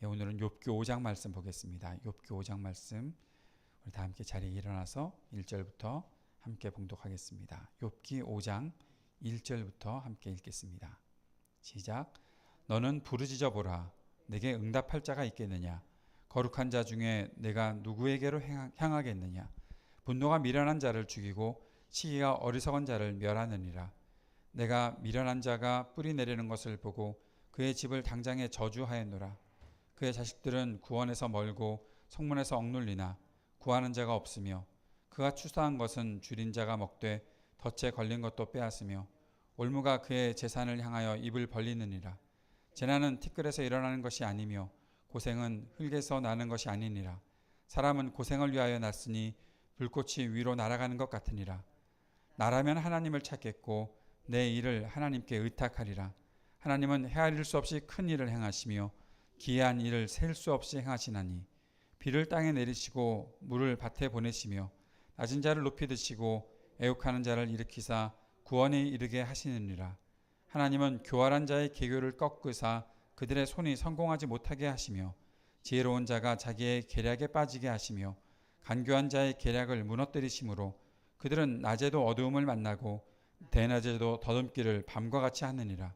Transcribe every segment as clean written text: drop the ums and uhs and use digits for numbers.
오늘은 욥기 5장 말씀 보겠습니다. 욥기 5장 말씀 우리 다 함께 자리에 일어나서 1절부터 함께 봉독하겠습니다. 욥기 5장 1절부터 함께 읽겠습니다. 시작. 너는 부르짖어 보라. 내게 응답할 자가 있겠느냐? 거룩한 자 중에 내가 누구에게로 향하겠느냐? 분노가 미련한 자를 죽이고 시기가 어리석은 자를 멸하느니라. 내가 미련한 자가 뿌리 내리는 것을 보고 그의 집을 당장에 저주하였노라. 그의 자식들은 구원에서 멀고 성문에서 억눌리나 구하는 자가 없으며 그가 추수한 것은 줄인 자가 먹되 덫에 걸린 것도 빼앗으며 올무가 그의 재산을 향하여 입을 벌리느니라. 재난은 티끌에서 일어나는 것이 아니며 고생은 흙에서 나는 것이 아니니라. 사람은 고생을 위하여 났으니 불꽃이 위로 날아가는 것 같으니라. 나라면 하나님을 찾겠고 내 일을 하나님께 의탁하리라. 하나님은 헤아릴 수 없이 큰 일을 행하시며 기이한 일을 셀 수 없이 행하시나니 비를 땅에 내리시고 물을 밭에 보내시며 낮은 자를 높이 드시고 애국하는 자를 일으키사 구원에 이르게 하시느니라. 하나님은 교활한 자의 계교를 꺾으사 그들의 손이 성공하지 못하게 하시며 지혜로운 자가 자기의 계략에 빠지게 하시며 간교한 자의 계략을 무너뜨리심으로 그들은 낮에도 어두움을 만나고 대낮에도 더듬기를 밤과 같이 하느니라.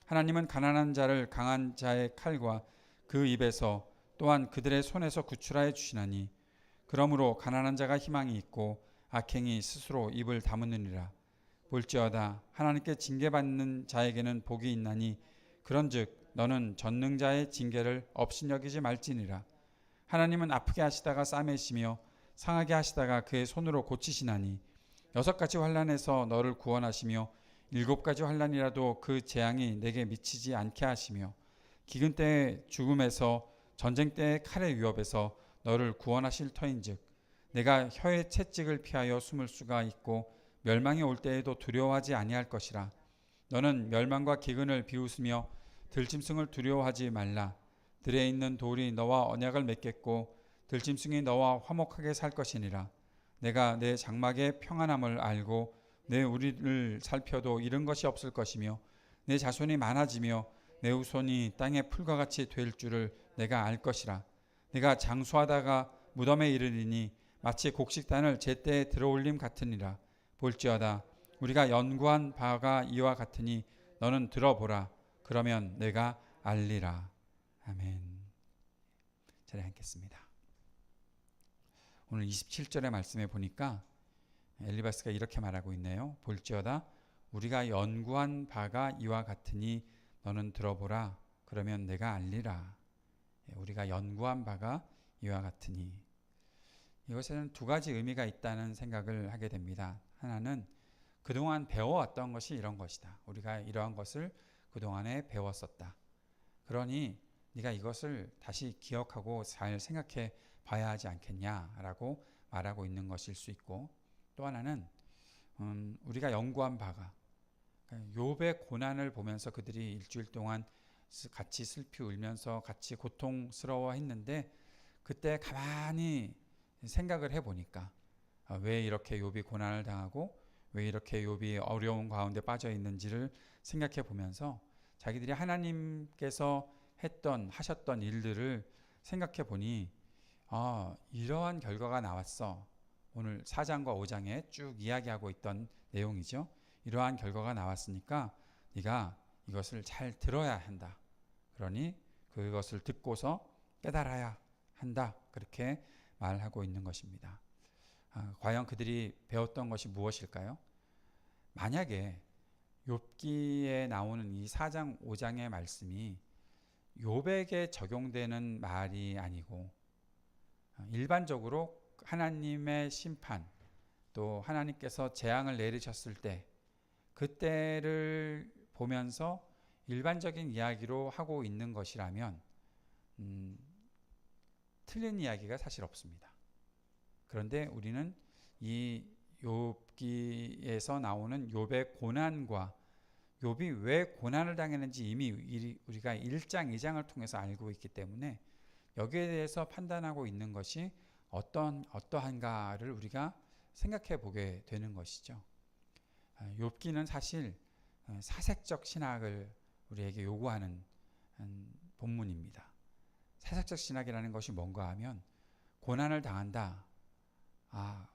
하나님은 가난한 자를 강한 자의 칼과 그 입에서 또한 그들의 손에서 구출하여 주시나니 그러므로 가난한 자가 희망이 있고 악행이 스스로 입을 다무느니라. 볼지어다 하나님께 징계받는 자에게는 복이 있나니 그런즉 너는 전능자의 징계를 업신여기지 말지니라. 하나님은 아프게 하시다가 싸매시며 상하게 하시다가 그의 손으로 고치시나니 6가지 환난에서 너를 구원하시며 7가지 환난이라도 그 재앙이 내게 미치지 않게 하시며 기근 때의 죽음에서 전쟁 때의 칼의 위협에서 너를 구원하실 터인즉 내가 혀의 채찍을 피하여 숨을 수가 있고 멸망이 올 때에도 두려워하지 아니할 것이라. 너는 멸망과 기근을 비웃으며 들짐승을 두려워하지 말라. 들에 있는 돌이 너와 언약을 맺겠고 들짐승이 너와 화목하게 살 것이니라. 내가 내 장막의 평안함을 알고 내 우리를 살펴도 잃은 것이 없을 것이며 내 자손이 많아지며 내 후손이 땅의 풀과 같이 될 줄을 내가 알 것이라. 내가 장수하다가 무덤에 이르리니 마치 곡식단을 제때에 들어올림 같으니라. 볼지어다 우리가 연구한 바가 이와 같으니 너는 들어보라. 그러면 내가 알리라. 아멘. 자리에 앉겠습니다. 오늘 27절의 말씀에 보니까 엘리바스가 이렇게 말하고 있네요. 볼지어다 우리가 연구한 바가 이와 같으니 너는 들어보라. 그러면 내가 알리라. 우리가 연구한 바가 이와 같으니 이것에는 2가지 의미가 있다는 생각을 하게 됩니다. 하나는 그동안 배워왔던 것이 이런 것이다. 우리가 이러한 것을 그동안에 배웠었다. 그러니 네가 이것을 다시 기억하고 잘 생각해 봐야 하지 않겠냐라고 말하고 있는 것일 수 있고, 또 하나는 우리가 연구한 바가 욥의 고난을 보면서 그들이 일주일 동안 같이 슬피 울면서 같이 고통스러워했는데 그때 가만히 생각을 해보니까 왜 이렇게 욥이 고난을 당하고 왜 이렇게 욥이 어려운 가운데 빠져 있는지를 생각해 보면서 자기들이 하나님께서 하셨던 일들을 생각해 보니 이러한 결과가 나왔어. 오늘 4장과 5장에 쭉 이야기하고 있던 내용이죠. 이러한 결과가 나왔으니까 네가 이것을 잘 들어야 한다. 그러니 그것을 듣고서 깨달아야 한다. 그렇게 말하고 있는 것입니다. 과연 그들이 배웠던 것이 무엇일까요? 만약에 욥기에 나오는 이 4장 5장의 말씀이 욥에게 적용되는 말이 아니고 일반적으로 하나님의 심판 또 하나님께서 재앙을 내리셨을 때 그때를 보면서 일반적인 이야기로 하고 있는 것이라면 틀린 이야기가 사실 없습니다. 그런데 우리는 이 욥기에서 나오는 욥의 고난과 욥이 왜 고난을 당했는지 이미 우리가 1장, 2장을 통해서 알고 있기 때문에 여기에 대해서 판단하고 있는 것이 어떠한가를 우리가 생각해 보게 되는 것이죠. 욥기는 사실 사색적 신학을 우리에게 요구하는 본문입니다. 사색적 신학이라는 것이 뭔가 하면 고난을 당한다.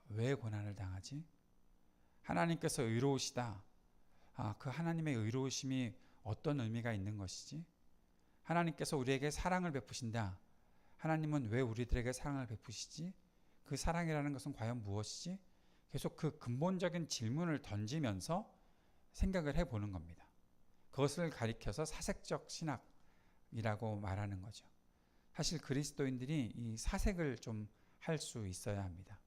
왜 고난을 당하지? 하나님께서 의로우시다. 그 하나님의 의로우심이 어떤 의미가 있는 것이지? 하나님께서 우리에게 사랑을 베푸신다. 하나님은 왜 우리들에게 사랑을 베푸시지? 그 사랑이라는 것은 과연 무엇이지? 계속 그 근본적인 질문을 던지면서 생각을 해보는 겁니다. 그것을 가리켜서 사색적 신학이라고 말하는 거죠. 사실 그리스도인들이 이 사색을 좀 할 수 있어야 합니다.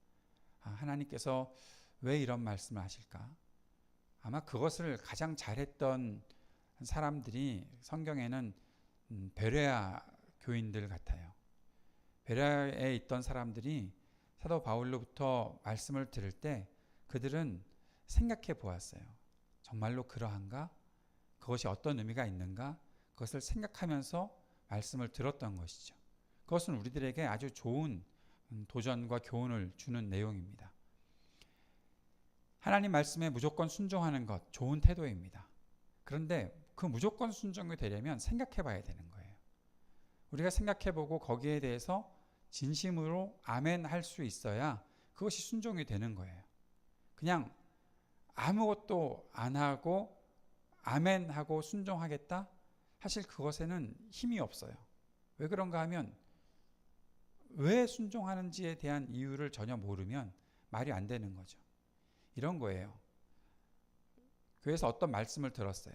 하나님께서 왜 이런 말씀을 하실까? 아마 그것을 가장 잘했던 사람들이 성경에는 베레아 교인들 같아요. 베레아에 있던 사람들이 사도 바울로부터 말씀을 들을 때 그들은 생각해 보았어요. 정말로 그러한가? 그것이 어떤 의미가 있는가? 그것을 생각하면서 말씀을 들었던 것이죠. 그것은 우리들에게 아주 좋은 도전과 교훈을 주는 내용입니다. 하나님 말씀에 무조건 순종하는 것, 좋은 태도입니다. 그런데 그 무조건 순종이 되려면 생각해 봐야 되는 거예요. 우리가 생각해 보고 거기에 대해서 진심으로 아멘 할 수 있어야 그것이 순종이 되는 거예요. 그냥 아무것도 안 하고 아멘 하고 순종하겠다? 사실 그것에는 힘이 없어요. 왜 그런가 하면 왜 순종하는지에 대한 이유를 전혀 모르면 말이 안 되는 거죠. 이런 거예요. 교회에서 어떤 말씀을 들었어요.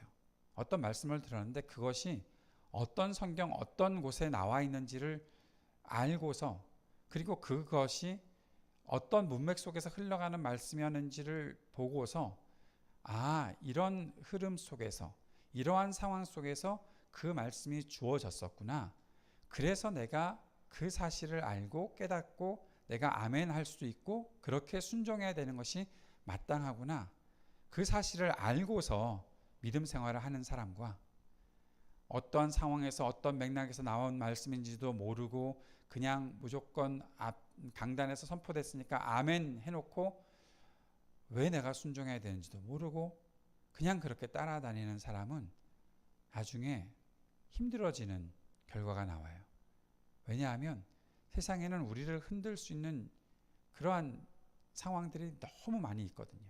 어떤 말씀을 들었는데 그것이 어떤 성경 어떤 곳에 나와 있는지를 알고서 그리고 그것이 어떤 문맥 속에서 흘러가는 말씀이었는지를 보고서 이런 흐름 속에서 이러한 상황 속에서 그 말씀이 주어졌었구나. 그래서 내가 그 사실을 알고 깨닫고 내가 아멘 할 수 있고 그렇게 순종해야 되는 것이 마땅하구나. 그 사실을 알고서 믿음 생활을 하는 사람과 어떤 상황에서 어떤 맥락에서 나온 말씀인지도 모르고 그냥 무조건 강단에서 선포됐으니까 아멘 해놓고 왜 내가 순종해야 되는지도 모르고 그냥 그렇게 따라다니는 사람은 나중에 힘들어지는 결과가 나와요. 왜냐하면 세상에는 우리를 흔들 수 있는 그러한 상황들이 너무 많이 있거든요.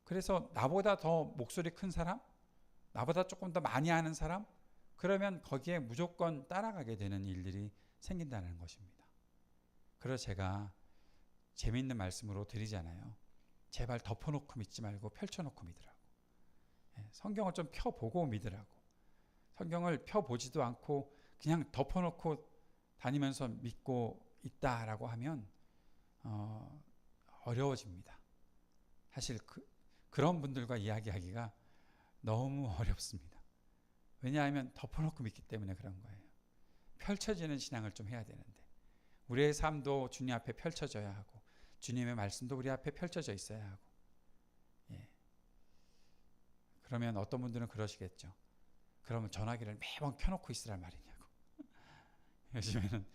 그래서 나보다 더 목소리 큰 사람, 나보다 조금 더 많이 아는 사람, 그러면 거기에 무조건 따라가게 되는 일들이 생긴다는 것입니다. 그래서 제가 재미있는 말씀으로 드리잖아요. 제발 덮어놓고 믿지 말고 펼쳐놓고 믿으라고. 성경을 좀 펴보고 믿으라고. 성경을 펴보지도 않고 그냥 덮어놓고 다니면서 믿고 있다라고 하면 어려워집니다. 사실 그런 분들과 이야기하기가 너무 어렵습니다. 왜냐하면 덮어놓고 믿기 때문에 그런 거예요. 펼쳐지는 신앙을 좀 해야 되는데 우리의 삶도 주님 앞에 펼쳐져야 하고 주님의 말씀도 우리 앞에 펼쳐져 있어야 하고 그러면 어떤 분들은 그러시겠죠. 그러면 전화기를 매번 켜놓고 있으란 말이냐고. 요즘에는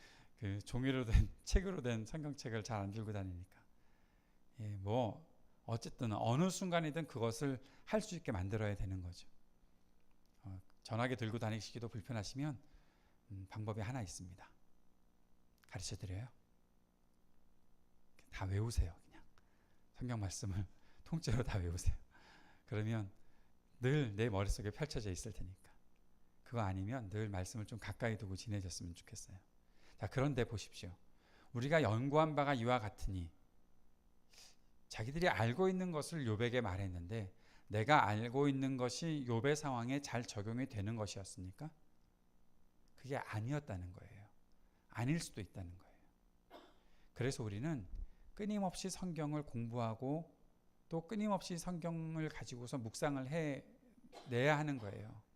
그 종이로 된 책으로 된 성경책을 잘 안 들고 다니니까 어쨌든 어느 순간이든 그것을 할 수 있게 만들어야 되는 거죠. 전화기 들고 다니시기도 불편하시면 방법이 하나 있습니다. 가르쳐 드려요. 다 외우세요. 그냥 성경 말씀을 통째로 다 외우세요. 그러면 늘 내 머릿속에 펼쳐져 있을 테니까. 그거 아니면 늘 말씀을 좀 가까이 두고 지내셨으면 좋겠어요. 자, 그런데 보십시오. 우리가 연구한 바가 이와 같으니 자기들이 알고 있는 것을 욥에게 말했는데 내가 알고 있는 것이 욥의 상황에 잘 적용이 되는 것이었습니까? 그게 아니었다는 거예요. 아닐 수도 있다는 거예요. 그래서 우리는 끊임없이 성경을 공부하고 또 끊임없이 성경을 가지고서 묵상을 해내야 하는 거예요.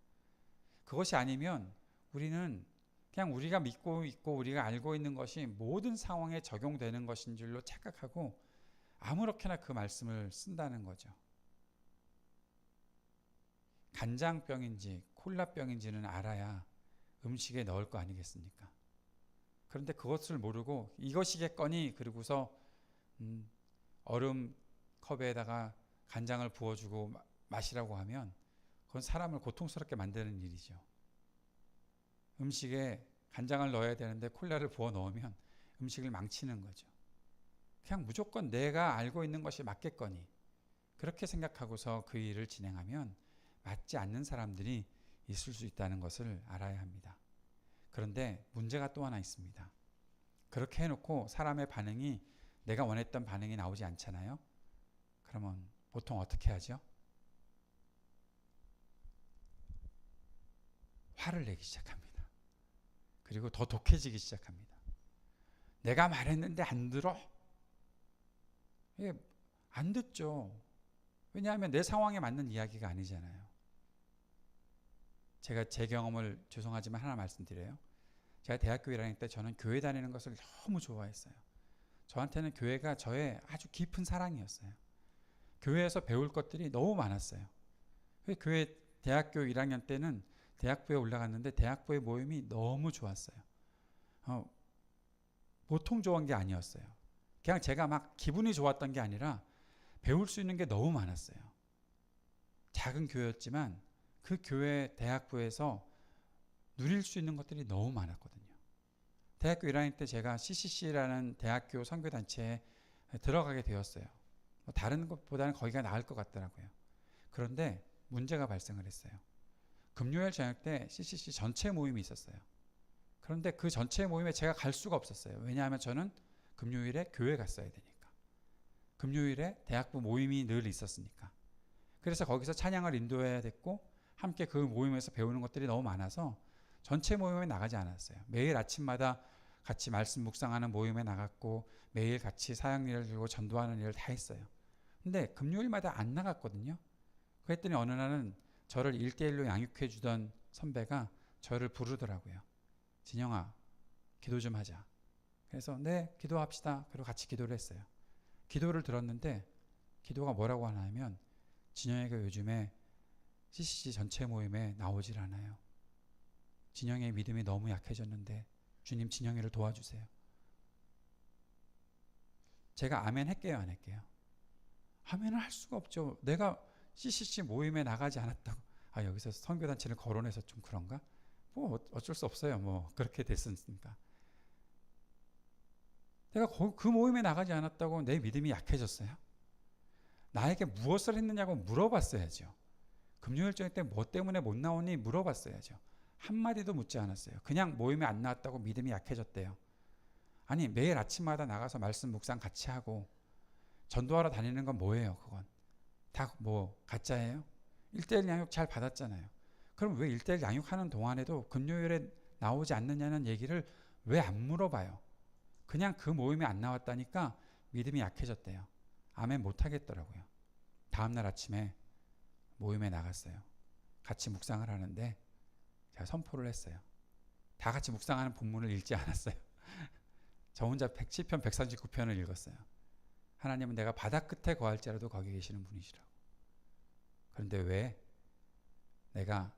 그것이 아니면 우리는 그냥 우리가 믿고 있고 우리가 알고 있는 것이 모든 상황에 적용되는 것인 줄로 착각하고 아무렇게나 그 말씀을 쓴다는 거죠. 간장병인지 콜라병인지는 알아야 음식에 넣을 거 아니겠습니까? 그런데 그것을 모르고 이것이겠거니 그러고서 얼음 컵에다가 간장을 부어주고 마시라고 하면 그건 사람을 고통스럽게 만드는 일이죠. 음식에 간장을 넣어야 되는데 콜라를 부어 넣으면 음식을 망치는 거죠. 그냥 무조건 내가 알고 있는 것이 맞겠거니 그렇게 생각하고서 그 일을 진행하면 맞지 않는 사람들이 있을 수 있다는 것을 알아야 합니다. 그런데 문제가 또 하나 있습니다. 그렇게 해놓고 사람의 반응이 내가 원했던 반응이 나오지 않잖아요. 그러면 보통 어떻게 하죠? 화를 내기 시작합니다. 그리고 더 독해지기 시작합니다. 내가 말했는데 안 들어? 이게 안 듣죠. 왜냐하면 내 상황에 맞는 이야기가 아니잖아요. 제가 제 경험을 죄송하지만 하나 말씀드려요. 제가 대학교 1학년 때 저는 교회 다니는 것을 너무 좋아했어요. 저한테는 교회가 저의 아주 깊은 사랑이었어요. 교회에서 배울 것들이 너무 많았어요. 교회 대학교 1학년 때는 대학부에 올라갔는데 대학부의 모임이 너무 좋았어요. 보통 좋은 게 아니었어요. 그냥 제가 막 기분이 좋았던 게 아니라 배울 수 있는 게 너무 많았어요. 작은 교회였지만 그 교회 대학부에서 누릴 수 있는 것들이 너무 많았거든요. 대학교 1학년 때 제가 CCC라는 대학교 선교단체에 들어가게 되었어요. 다른 것보다는 거기가 나을 것 같더라고요. 그런데 문제가 발생을 했어요. 금요일 저녁 때 CCC 전체 모임이 있었어요. 그런데 그 전체 모임에 제가 갈 수가 없었어요. 왜냐하면 저는 금요일에 교회 갔어야 되니까. 금요일에 대학부 모임이 늘 있었으니까. 그래서 거기서 찬양을 인도해야 됐고 함께 그 모임에서 배우는 것들이 너무 많아서 전체 모임에 나가지 않았어요. 매일 아침마다 같이 말씀 묵상하는 모임에 나갔고 매일 같이 사역 일을 들고 전도하는 일을 다 했어요. 근데 금요일마다 안 나갔거든요. 그랬더니 어느 날은 저를 1대1로 양육해 주던 선배가 저를 부르더라고요. 진영아, 기도 좀 하자. 그래서 네, 기도합시다. 그리고 같이 기도를 했어요. 기도를 들었는데 기도가 뭐라고 하냐면 진영이가 요즘에 CCC 전체 모임에 나오질 않아요. 진영이의 믿음이 너무 약해졌는데 주님 진영이를 도와주세요. 제가 아멘 할게요, 안 할게요? 아멘을 할 수가 없죠. 내가 CCC 모임에 나가지 않았다고. 여기서 선교단체를 거론해서 좀 그런가? 뭐 어쩔 수 없어요. 뭐 그렇게 됐으니까. 내가 그 모임에 나가지 않았다고 내 믿음이 약해졌어요? 나에게 무엇을 했느냐고 물어봤어야죠. 금요일 저녁 때 뭐 때문에 못 나오니 물어봤어야죠. 한마디도 묻지 않았어요. 그냥 모임에 안 나왔다고 믿음이 약해졌대요. 아니 매일 아침마다 나가서 말씀 묵상 같이 하고 전도하러 다니는 건 뭐예요? 그건 다 뭐 가짜예요? 1대1 양육 잘 받았잖아요. 그럼 왜 1대1 양육하는 동안에도 금요일에 나오지 않느냐는 얘기를 왜 안 물어봐요? 그냥 그 모임에 안 나왔다니까 믿음이 약해졌대요. 아멘 못하겠더라고요. 다음날 아침에 모임에 나갔어요. 같이 묵상을 하는데 제가 선포를 했어요. 다 같이 묵상하는 본문을 읽지 않았어요. 저 혼자 107편 139편을 읽었어요. 하나님은 내가 바다 끝에 거할지라도 거기 계시는 분이시라고. 그런데 왜 내가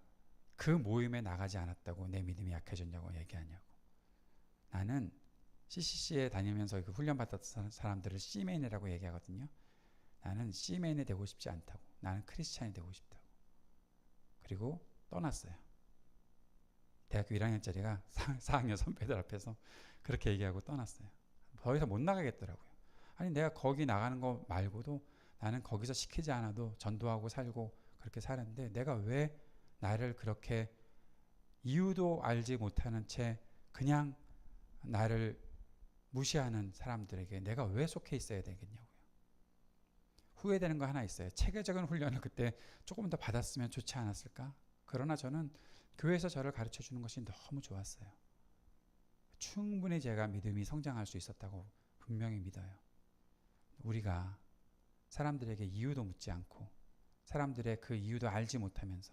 그 모임에 나가지 않았다고 내 믿음이 약해졌냐고 얘기하냐고. 나는 CCC에 다니면서 그 훈련받았던 사람들을 C맨이라고 얘기하거든요. 나는 C맨이 되고 싶지 않다고. 나는 크리스찬이 되고 싶다고. 그리고 떠났어요. 대학교 1학년짜리가 4학년 선배들 앞에서 그렇게 얘기하고 떠났어요. 더 이상 못 나가겠더라고요. 아니 내가 거기 나가는 거 말고도 나는 거기서 시키지 않아도 전도하고 살고 그렇게 사는데 내가 왜 나를 그렇게 이유도 알지 못하는 채 그냥 나를 무시하는 사람들에게 내가 왜 속해 있어야 되겠냐고요. 후회되는 거 하나 있어요. 체계적인 훈련을 그때 조금 더 받았으면 좋지 않았을까? 그러나 저는 교회에서 저를 가르쳐 주는 것이 너무 좋았어요. 충분히 제가 믿음이 성장할 수 있었다고 분명히 믿어요. 우리가 사람들에게 이유도 묻지 않고 사람들의 그 이유도 알지 못하면서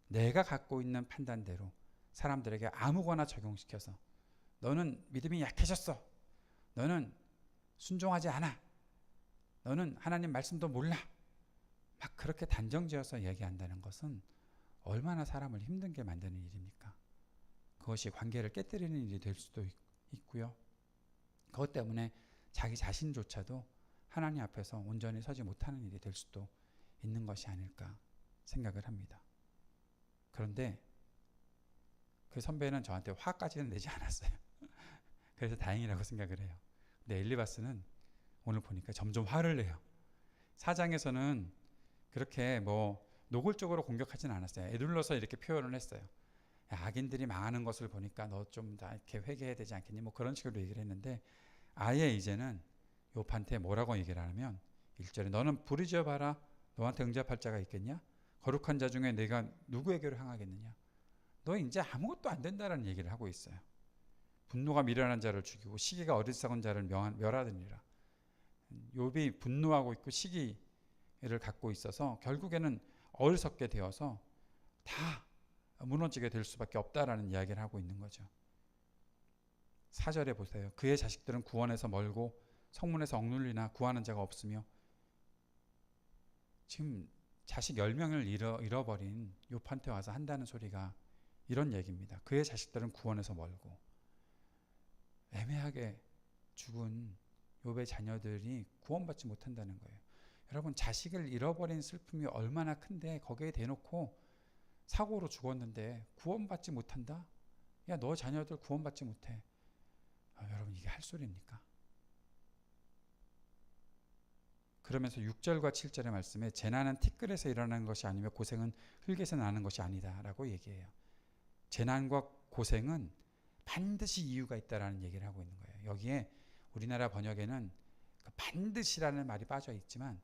내가 갖고 있는 판단대로 사람들에게 아무거나 적용시켜서 너는 믿음이 약해졌어. 너는 순종하지 않아. 너는 하나님 말씀도 몰라. 막 그렇게 단정지어서 얘기한다는 것은 얼마나 사람을 힘들게 만드는 일입니까? 그것이 관계를 깨뜨리는 일이 될 수도 있고요. 그것 때문에 자기 자신조차도 하나님 앞에서 온전히 서지 못하는 일이 될 수도 있는 것이 아닐까 생각을 합니다. 그런데 그 선배는 저한테 화까지는 내지 않았어요. 그래서 다행이라고 생각을 해요. 근데 엘리바스는 오늘 보니까 점점 화를 내요. 4장에서는 그렇게 뭐 노골적으로 공격하진 않았어요. 애둘러서 이렇게 표현을 했어요. 악인들이 망하는 것을 보니까 너 좀 다 이렇게 회개해야 되지 않겠니? 뭐 그런 식으로 얘기를 했는데 아예 이제는 욥한테 뭐라고 얘기를 하냐면 1절에 너는 부르짖어 봐라. 너한테 응답할 자가 있겠냐? 거룩한 자 중에 내가 누구에게로 향하겠느냐? 너 이제 아무것도 안 된다라는 얘기를 하고 있어요. 분노가 미련한 자를 죽이고 시기가 어리석은 자를 멸하느니라. 욥이 분노하고 있고 시기를 갖고 있어서 결국에는 어리석게 되어서 다 무너지게 될 수밖에 없다라는 이야기를 하고 있는 거죠. 4절에 보세요. 그의 자식들은 구원에서 멀고 성문에서 억눌리나 구하는 자가 없으며 지금 자식 10명을 잃어버린 욥한테 와서 한다는 소리가 이런 얘기입니다. 그의 자식들은 구원에서 멀고 애매하게 죽은 욥의 자녀들이 구원받지 못한다는 거예요. 여러분 자식을 잃어버린 슬픔이 얼마나 큰데 거기에 대놓고 사고로 죽었는데 구원받지 못한다? 야, 너 자녀들 구원받지 못해. 여러분 이게 할 소리입니까? 그러면서 6절과 7절의 말씀에 재난은 티끌에서 일어나는 것이 아니며 고생은 흙에서 나는 것이 아니다 라고 얘기해요. 재난과 고생은 반드시 이유가 있다라는 얘기를 하고 있는 거예요. 여기에 우리나라 번역에는 그 반드시라는 말이 빠져 있지만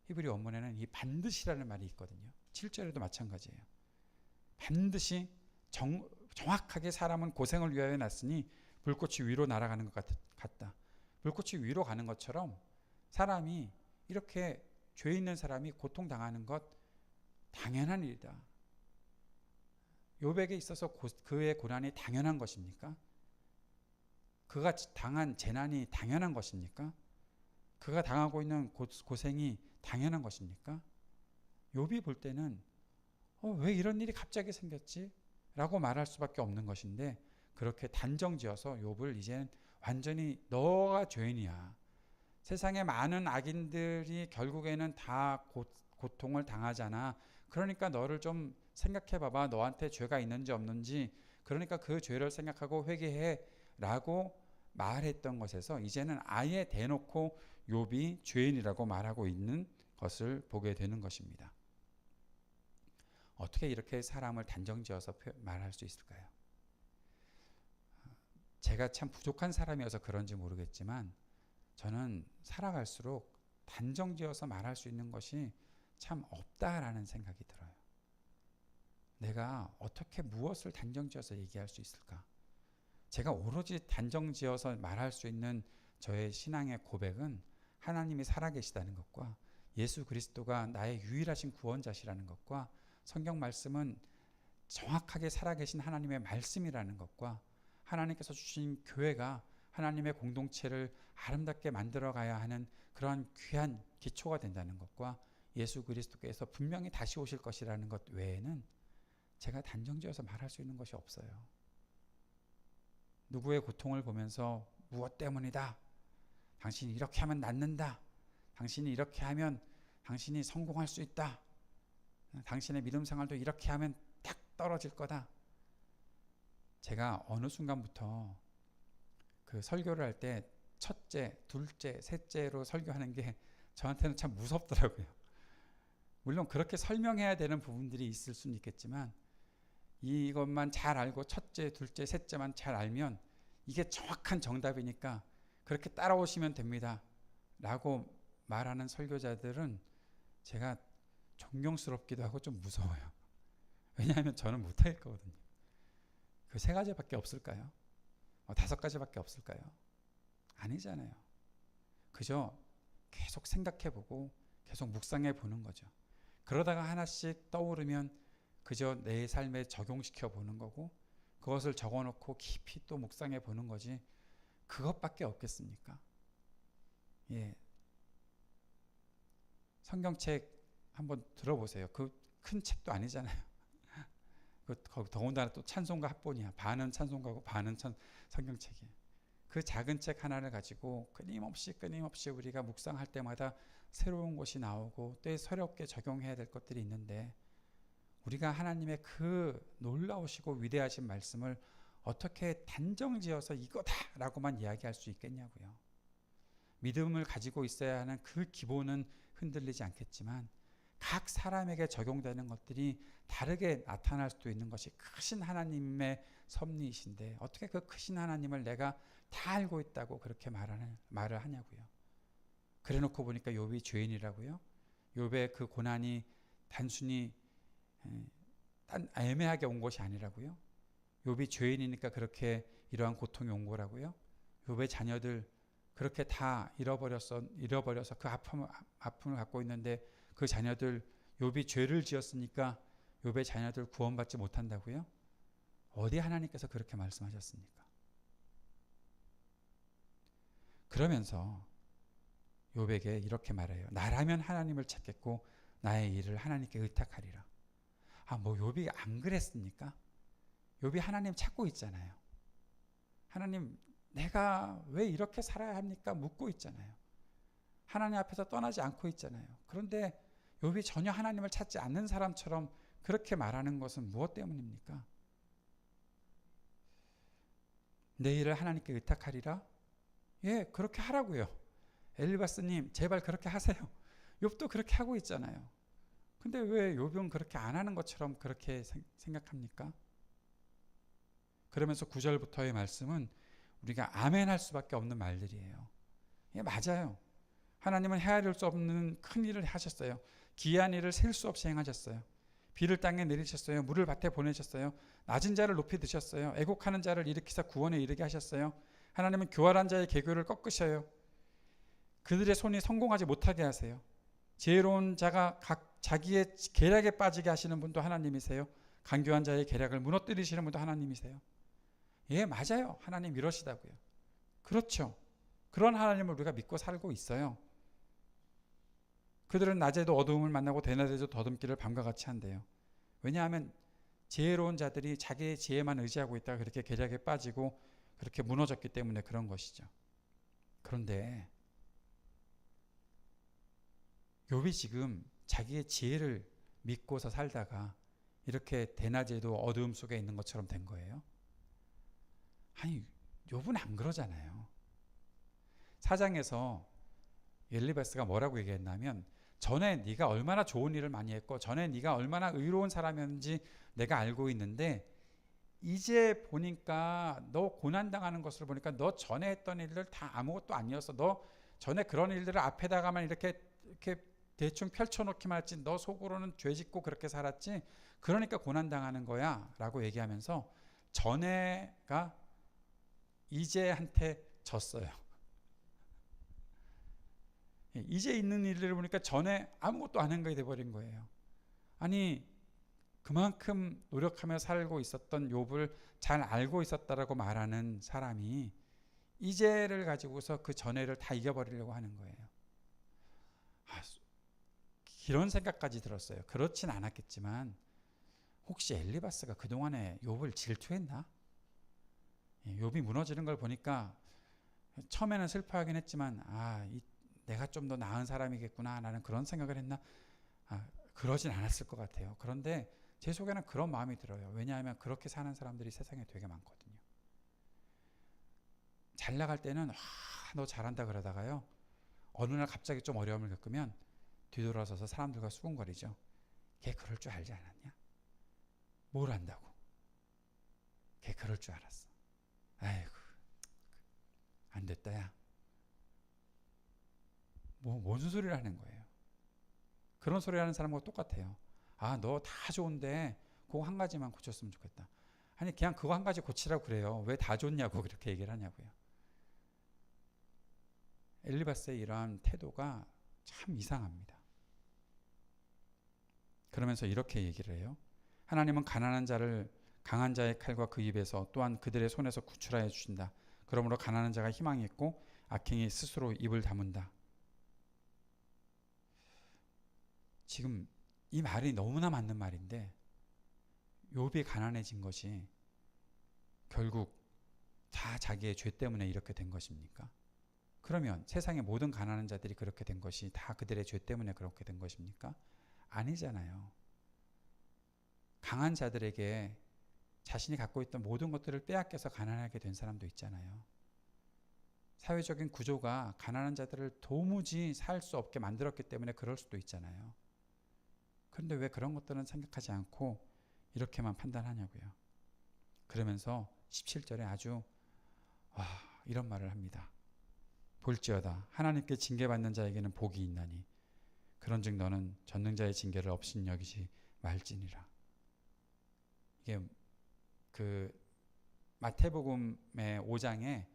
히브리 원문에는 이 반드시라는 말이 있거든요. 7절에도 마찬가지예요. 반드시 정확하게 사람은 고생을 위하여 났으니 불꽃이 위로 날아가는 것 같다. 불꽃이 위로 가는 것처럼 사람이 이렇게 죄 있는 사람이 고통당하는 것 당연한 일이다. 욥에게 있어서 그의 고난이 당연한 것입니까? 그가 당한 재난이 당연한 것입니까? 그가 당하고 있는 고생이 당연한 것입니까? 욥이 볼 때는 왜 이런 일이 갑자기 생겼지? 라고 말할 수밖에 없는 것인데 그렇게 단정지어서 욥을 이제는 완전히 너가 죄인이야. 세상에 많은 악인들이 결국에는 다 고통을 당하잖아. 그러니까 너를 좀 생각해 봐봐. 너한테 죄가 있는지 없는지. 그러니까 그 죄를 생각하고 회개해 라고 말했던 것에서 이제는 아예 대놓고 욥이 죄인이라고 말하고 있는 것을 보게 되는 것입니다. 어떻게 이렇게 사람을 단정지어서 말할 수 있을까요? 제가 참 부족한 사람이어서 그런지 모르겠지만 저는 살아갈수록 단정지어서 말할 수 있는 것이 참 없다라는 생각이 들어요. 내가 어떻게 무엇을 단정지어서 얘기할 수 있을까? 제가 오로지 단정지어서 말할 수 있는 저의 신앙의 고백은 하나님이 살아계시다는 것과 예수 그리스도가 나의 유일하신 구원자시라는 것과 성경 말씀은 정확하게 살아계신 하나님의 말씀이라는 것과 하나님께서 주신 교회가 하나님의 공동체를 아름답게 만들어가야 하는 그러한 귀한 기초가 된다는 것과 예수 그리스도께서 분명히 다시 오실 것이라는 것 외에는 제가 단정지어서 말할 수 있는 것이 없어요. 누구의 고통을 보면서 무엇 때문이다. 당신이 이렇게 하면 낫는다. 당신이 이렇게 하면 당신이 성공할 수 있다. 당신의 믿음 생활도 이렇게 하면 딱 떨어질 거다. 제가 어느 순간부터 그 설교를 할 때 첫째, 둘째, 셋째로 설교하는 게 저한테는 참 무섭더라고요. 물론 그렇게 설명해야 되는 부분들이 있을 수는 있겠지만 이것만 잘 알고 첫째, 둘째, 셋째만 잘 알면 이게 정확한 정답이니까 그렇게 따라오시면 됩니다. 라고 말하는 설교자들은 제가 존경스럽기도 하고 좀 무서워요. 왜냐하면 저는 못할 거거든요. 그 3가지밖에 없을까요? 5가지밖에 없을까요? 아니잖아요. 그저 계속 생각해보고 계속 묵상해 보는 거죠. 그러다가 하나씩 떠오르면 그저 내 삶에 적용시켜 보는 거고 그것을 적어놓고 깊이 또 묵상해 보는 거지 그것밖에 없겠습니까? 예. 성경책 한번 들어보세요. 그 큰 책도 아니잖아요. 더군다나 또 찬송가 합본이야. 반은 찬송가고 반은 성경책이에요. 그 작은 책 하나를 가지고 끊임없이 우리가 묵상할 때마다 새로운 것이 나오고 또 새롭게 적용해야 될 것들이 있는데 우리가 하나님의 그 놀라우시고 위대하신 말씀을 어떻게 단정지어서 이거다라고만 이야기할 수 있겠냐고요. 믿음을 가지고 있어야 하는 그 기본은 흔들리지 않겠지만 각 사람에게 적용되는 것들이 다르게 나타날 수도 있는 것이 크신 하나님의 섭리이신데 어떻게 그 크신 하나님을 내가 다 알고 있다고 그렇게 말을 하냐고요. 그래놓고 보니까 욥이 죄인이라고요. 욥의 그 고난이 단순히 애매하게 온 것이 아니라고요. 욥이 죄인이니까 그렇게 이러한 고통이 온 거라고요. 욥의 자녀들 그렇게 다 잃어버려서 그 아픔을 갖고 있는데 그 자녀들 욥이 죄를 지었으니까 욥의 자녀들 구원받지 못한다고요? 어디 하나님께서 그렇게 말씀하셨습니까? 그러면서 욥에게 이렇게 말해요. 나라면 하나님을 찾겠고 나의 일을 하나님께 의탁하리라. 뭐 욥이 안 그랬습니까? 욥이 하나님 찾고 있잖아요. 하나님 내가 왜 이렇게 살아야 합니까? 묻고 있잖아요. 하나님 앞에서 떠나지 않고 있잖아요. 그런데 욥이 전혀 하나님을 찾지 않는 사람처럼 그렇게 말하는 것은 무엇 때문입니까? 내 일을 하나님께 의탁하리라? 예, 그렇게 하라고요. 엘리바스님 제발 그렇게 하세요. 욥도 그렇게 하고 있잖아요. 근데 왜 욥은 그렇게 안 하는 것처럼 그렇게 생각합니까? 그러면서 9절부터의 말씀은 우리가 아멘 할 수밖에 없는 말들이에요. 예, 맞아요. 하나님은 헤아릴 수 없는 큰 일을 하셨어요. 기이한 일을 셀 수 없이 행하셨어요. 비를 땅에 내리셨어요. 물을 밭에 보내셨어요. 낮은 자를 높이 드셨어요. 애곡하는 자를 일으키사 구원에 이르게 하셨어요. 하나님은 교활한 자의 계교를 꺾으셔요. 그들의 손이 성공하지 못하게 하세요. 지혜로운 자가 각 자기의 계략에 빠지게 하시는 분도 하나님이세요. 간교한 자의 계략을 무너뜨리시는 분도 하나님이세요. 예, 맞아요. 하나님 이러시다고요. 그렇죠. 그런 하나님을 우리가 믿고 살고 있어요. 그들은 낮에도 어두움을 만나고 대낮에도 더듬기를 밤과 같이 한대요. 왜냐하면 지혜로운 자들이 자기의 지혜만 의지하고 있다가 그렇게 계략에 빠지고 그렇게 무너졌기 때문에 그런 것이죠. 그런데 욥이 지금 자기의 지혜를 믿고서 살다가 이렇게 대낮에도 어두움 속에 있는 것처럼 된 거예요. 아니, 욥은 안 그러잖아요. 4장에서 엘리바스가 뭐라고 얘기했냐면 전에 네가 얼마나 좋은 일을 많이 했고 전에 네가 얼마나 의로운 사람이었는지 내가 알고 있는데 이제 보니까 너 고난당하는 것을 보니까 너 전에 했던 일들 다 아무것도 아니었어. 너 전에 그런 일들을 앞에다가만 이렇게 대충 펼쳐놓기만 했지 너 속으로는 죄짓고 그렇게 살았지. 그러니까 고난당하는 거야 라고 얘기하면서 전에가 이제한테 졌어요. 이제 있는 일들을 보니까 전에 아무것도 안 한 거에 돼버린 거예요. 아니 그만큼 노력하며 살고 있었던 욥을 잘 알고 있었다라고 말하는 사람이 이제를 가지고서 그 전에를 다 이겨버리려고 하는 거예요. 이런 생각까지 들었어요. 그렇진 않았겠지만 혹시 엘리바스가 그동안에 욥을 질투했나? 욥이 무너지는 걸 보니까 처음에는 슬퍼하긴 했지만 내가 좀 더 나은 사람이겠구나 라는 그런 생각을 했나? 그러진 않았을 것 같아요. 그런데 제 속에는 그런 마음이 들어요. 왜냐하면 그렇게 사는 사람들이 세상에 되게 많거든요. 잘 나갈 때는 너 잘한다 그러다가요 어느 날 갑자기 좀 어려움을 겪으면 뒤돌아서서 사람들과 수군거리죠. 걔 그럴 줄 알지 않았냐? 뭘 안다고? 걔 그럴 줄 알았어. 아이고 안 됐다 야. 뭔 소리를 하는 거예요. 그런 소리 하는 사람과 똑같아요. 너 다 좋은데 그거 한 가지만 고쳤으면 좋겠다. 아니 그냥 그거 한 가지 고치라고 그래요. 왜 다 좋냐고 그렇게 얘기를 하냐고요. 엘리바스의 이러한 태도가 참 이상합니다. 그러면서 이렇게 얘기를 해요. 하나님은 가난한 자를 강한 자의 칼과 그 입에서 또한 그들의 손에서 구출하여 주신다. 그러므로 가난한 자가 희망이 있고 악행이 스스로 입을 다문다. 지금 이 말이 너무나 맞는 말인데 욥이 가난해진 것이 결국 다 자기의 죄 때문에 이렇게 된 것입니까? 그러면 세상의 모든 가난한 자들이 그렇게 된 것이 다 그들의 죄 때문에 그렇게 된 것입니까? 아니잖아요. 강한 자들에게 자신이 갖고 있던 모든 것들을 빼앗겨서 가난하게 된 사람도 있잖아요. 사회적인 구조가 가난한 자들을 도무지 살 수 없게 만들었기 때문에 그럴 수도 있잖아요. 그런데 왜 그런 것들은 생각하지 않고 이렇게만 판단하냐고요. 그러면서 17절에 아주 이런 말을 합니다. 볼지어다 하나님께 징계받는 자에게는 복이 있나니 그런즉 너는 전능자의 징계를 업신여기지 말지니라. 이게 그 마태복음의 5장에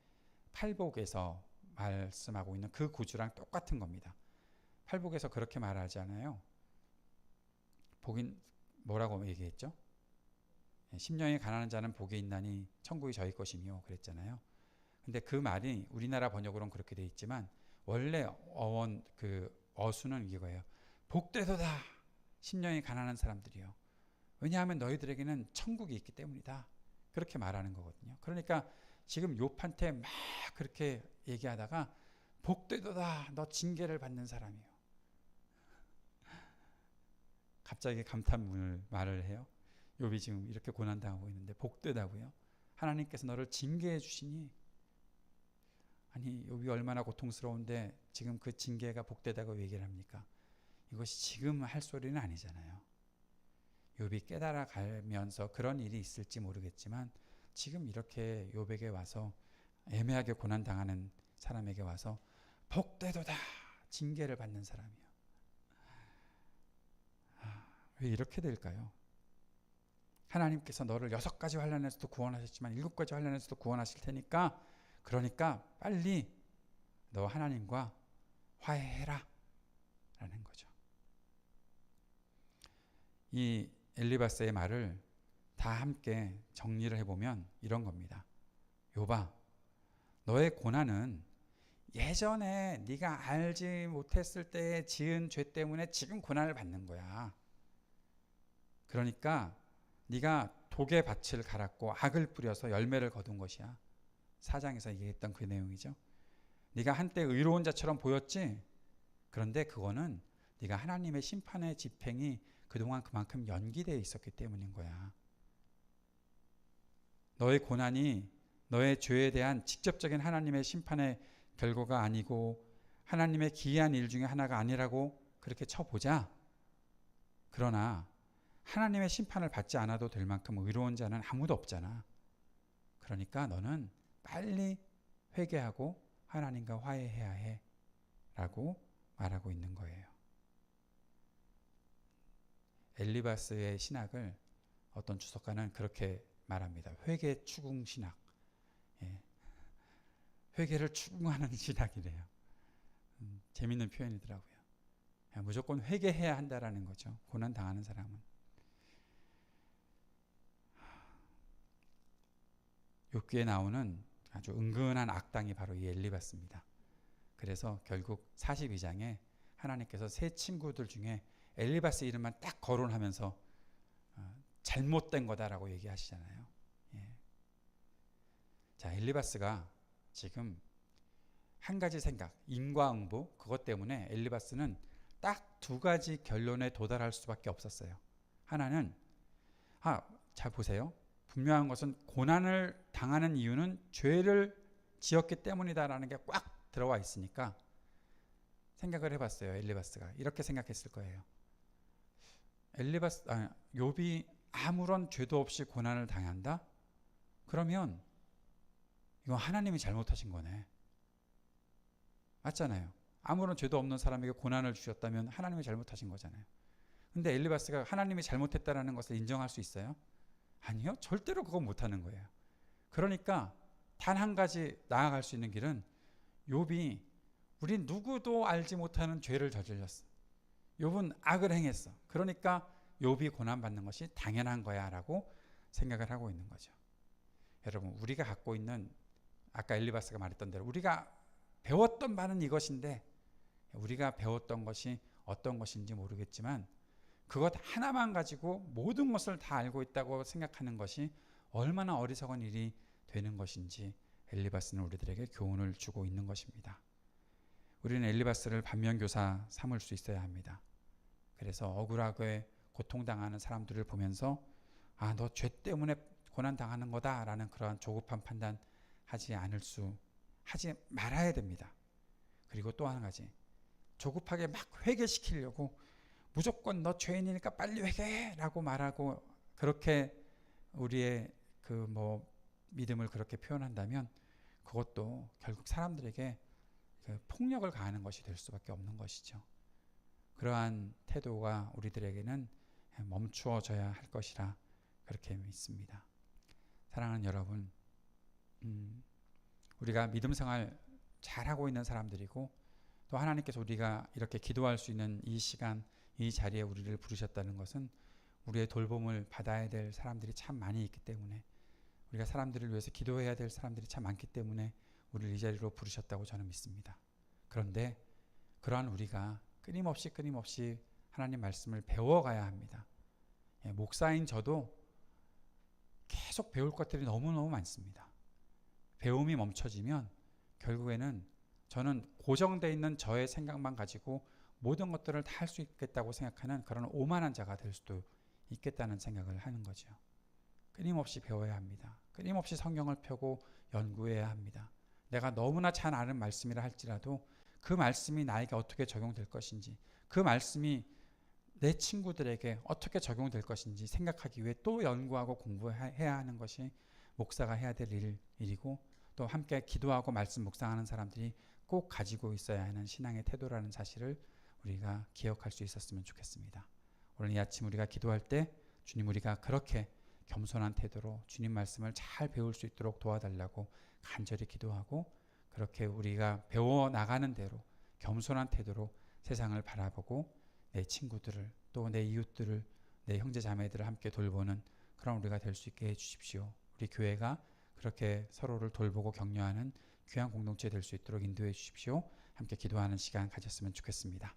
팔복에서 말씀하고 있는 그 구주랑 똑같은 겁니다. 팔복에서 그렇게 말하잖아요. 복인 뭐라고 얘기했죠? 심령이 가난한 자는 복이 있나니 천국이 저희 것이며 그랬잖아요. 근데 그 말이 우리나라 번역으로는 그렇게 돼 있지만 원래 어원 그 어수는 이거예요. 복되도다 심령이 가난한 사람들이요. 왜냐하면 너희들에게는 천국이 있기 때문이다. 그렇게 말하는 거거든요. 그러니까 지금 욥한테 막 그렇게 얘기하다가 복되도다 너 징계를 받는 사람이요. 갑자기 감탄문을 말을 해요. 욥이 지금 이렇게 고난당하고 있는데 복되다고요. 하나님께서 너를 징계해 주시니 아니 욥이 얼마나 고통스러운데 지금 그 징계가 복되다고 얘기를 합니까? 이것이 지금 할 소리는 아니잖아요. 욥이 깨달아 가면서 그런 일이 있을지 모르겠지만 지금 이렇게 욥에게 와서 애매하게 고난당하는 사람에게 와서 복되도다 징계를 받는 사람이요. 왜 이렇게 될까요? 하나님께서 너를 6가지 환난에서도 구원하셨지만 7가지 환난에서도 구원하실 테니까 그러니까 빨리 너 하나님과 화해해라 라는 거죠. 이 엘리바스의 말을 다 함께 정리를 해보면 이런 겁니다. 욥아 너의 고난은 예전에 네가 알지 못했을 때 지은 죄 때문에 지금 고난을 받는 거야. 그러니까 네가 독의 밭을 갈았고 악을 뿌려서 열매를 거둔 것이야. 4장에서 얘기했던 그 내용이죠. 네가 한때 의로운 자처럼 보였지? 그런데 그거는 네가 하나님의 심판의 집행이 그동안 그만큼 연기되어 있었기 때문인 거야. 너의 고난이 너의 죄에 대한 직접적인 하나님의 심판의 결과가 아니고 하나님의 기이한 일 중에 하나가 아니라고 그렇게 쳐보자. 그러나 하나님의 심판을 받지 않아도 될 만큼 의로운 자는 아무도 없잖아. 그러니까 너는 빨리 회개하고 하나님과 화해해야 해 라고 말하고 있는 거예요. 엘리바스의 신학을 어떤 주석가는 그렇게 말합니다. 회개 추궁 신학. 회개를 추궁하는 신학이래요. 재밌는 표현이더라고요. 무조건 회개해야 한다라는 거죠. 고난 당하는 사람은. 욥기에 나오는 아주 은근한 악당이 바로 이 엘리바스입니다. 그래서 결국 42장에 하나님께서 세 친구들 중에 엘리바스 이름만 딱 거론하면서 잘못된 거다라고 얘기하시잖아요. 자, 엘리바스가 지금 한 가지 생각, 인과응보 그것 때문에 엘리바스는 딱 2가지 결론에 도달할 수밖에 없었어요. 하나는 잘 보세요. 분명한 것은 고난을 당하는 이유는 죄를 지었기 때문이다라는 게 꽉 들어와 있으니까 생각을 해봤어요. 엘리바스가 이렇게 생각했을 거예요. 욥이 아무런 죄도 없이 고난을 당한다? 그러면 이건 하나님이 잘못하신 거네. 맞잖아요. 아무런 죄도 없는 사람에게 고난을 주셨다면 하나님이 잘못하신 거잖아요. 근데 엘리바스가 하나님이 잘못했다라는 것을 인정할 수 있어요? 아니요. 절대로 그거 못하는 거예요. 그러니까 단 한 가지 나아갈 수 있는 길은 욥이 우리 누구도 알지 못하는 죄를 저질렀어. 욥은 악을 행했어. 그러니까 욥이 고난받는 것이 당연한 거야 라고 생각을 하고 있는 거죠. 여러분 우리가 갖고 있는 아까 엘리바스가 말했던 대로 우리가 배웠던 바는 이것인데 우리가 배웠던 것이 어떤 것인지 모르겠지만 그것 하나만 가지고 모든 것을 다 알고 있다고 생각하는 것이 얼마나 어리석은 일이 되는 것인지 엘리바스는 우리들에게 교훈을 주고 있는 것입니다. 우리는 엘리바스를 반면교사 삼을 수 있어야 합니다. 그래서 억울하게 고통당하는 사람들을 보면서 아, 너 죄 때문에 고난 당하는 거다라는 그러한 조급한 판단 하지 말아야 됩니다. 그리고 또 한 가지, 조급하게 막 회개시키려고 무조건 너 죄인이니까 빨리 회개해라고 말하고 그렇게 우리의 믿음을 그렇게 표현한다면 그것도 결국 사람들에게 그 폭력을 가하는 것이 될 수밖에 없는 것이죠. 그러한 태도가 우리들에게는 멈추어져야 할 것이라 그렇게 믿습니다. 사랑하는 여러분, 우리가 믿음 생활 잘하고 있는 사람들이고 또 하나님께서 우리가 이렇게 기도할 수 있는 이 시간, 이 자리에 우리를 부르셨다는 것은 우리의 돌봄을 받아야 될 사람들이 참 많이 있기 때문에, 우리가 사람들을 위해서 기도해야 될 사람들이 참 많기 때문에 우리를 이 자리로 부르셨다고 저는 믿습니다. 그런데 그러한 우리가 끊임없이 하나님 말씀을 배워가야 합니다. 목사인 저도 계속 배울 것들이 너무너무 많습니다. 배움이 멈춰지면 결국에는 저는 고정되어 있는 저의 생각만 가지고 모든 것들을 다 할 수 있겠다고 생각하는 그런 오만한 자가 될 수도 있겠다는 생각을 하는 거죠. 끊임없이 배워야 합니다. 끊임없이 성경을 펴고 연구해야 합니다. 내가 너무나 잘 아는 말씀이라 할지라도 그 말씀이 나에게 어떻게 적용될 것인지, 그 말씀이 내 친구들에게 어떻게 적용될 것인지 생각하기 위해 또 연구하고 공부해야 하는 것이 목사가 해야 될 일이고, 또 함께 기도하고 말씀 묵상하는 사람들이 꼭 가지고 있어야 하는 신앙의 태도라는 사실을 우리가 기억할 수 있었으면 좋겠습니다. 오늘 이 아침 우리가 기도할 때 주님, 우리가 그렇게 겸손한 태도로 주님 말씀을 잘 배울 수 있도록 도와달라고 간절히 기도하고, 그렇게 우리가 배워나가는 대로 겸손한 태도로 세상을 바라보고 내 친구들을, 또 내 이웃들을, 내 형제 자매들을 함께 돌보는 그런 우리가 될 수 있게 해주십시오. 우리 교회가 그렇게 서로를 돌보고 격려하는 귀한 공동체 될 수 있도록 인도해 주십시오. 함께 기도하는 시간 가졌으면 좋겠습니다.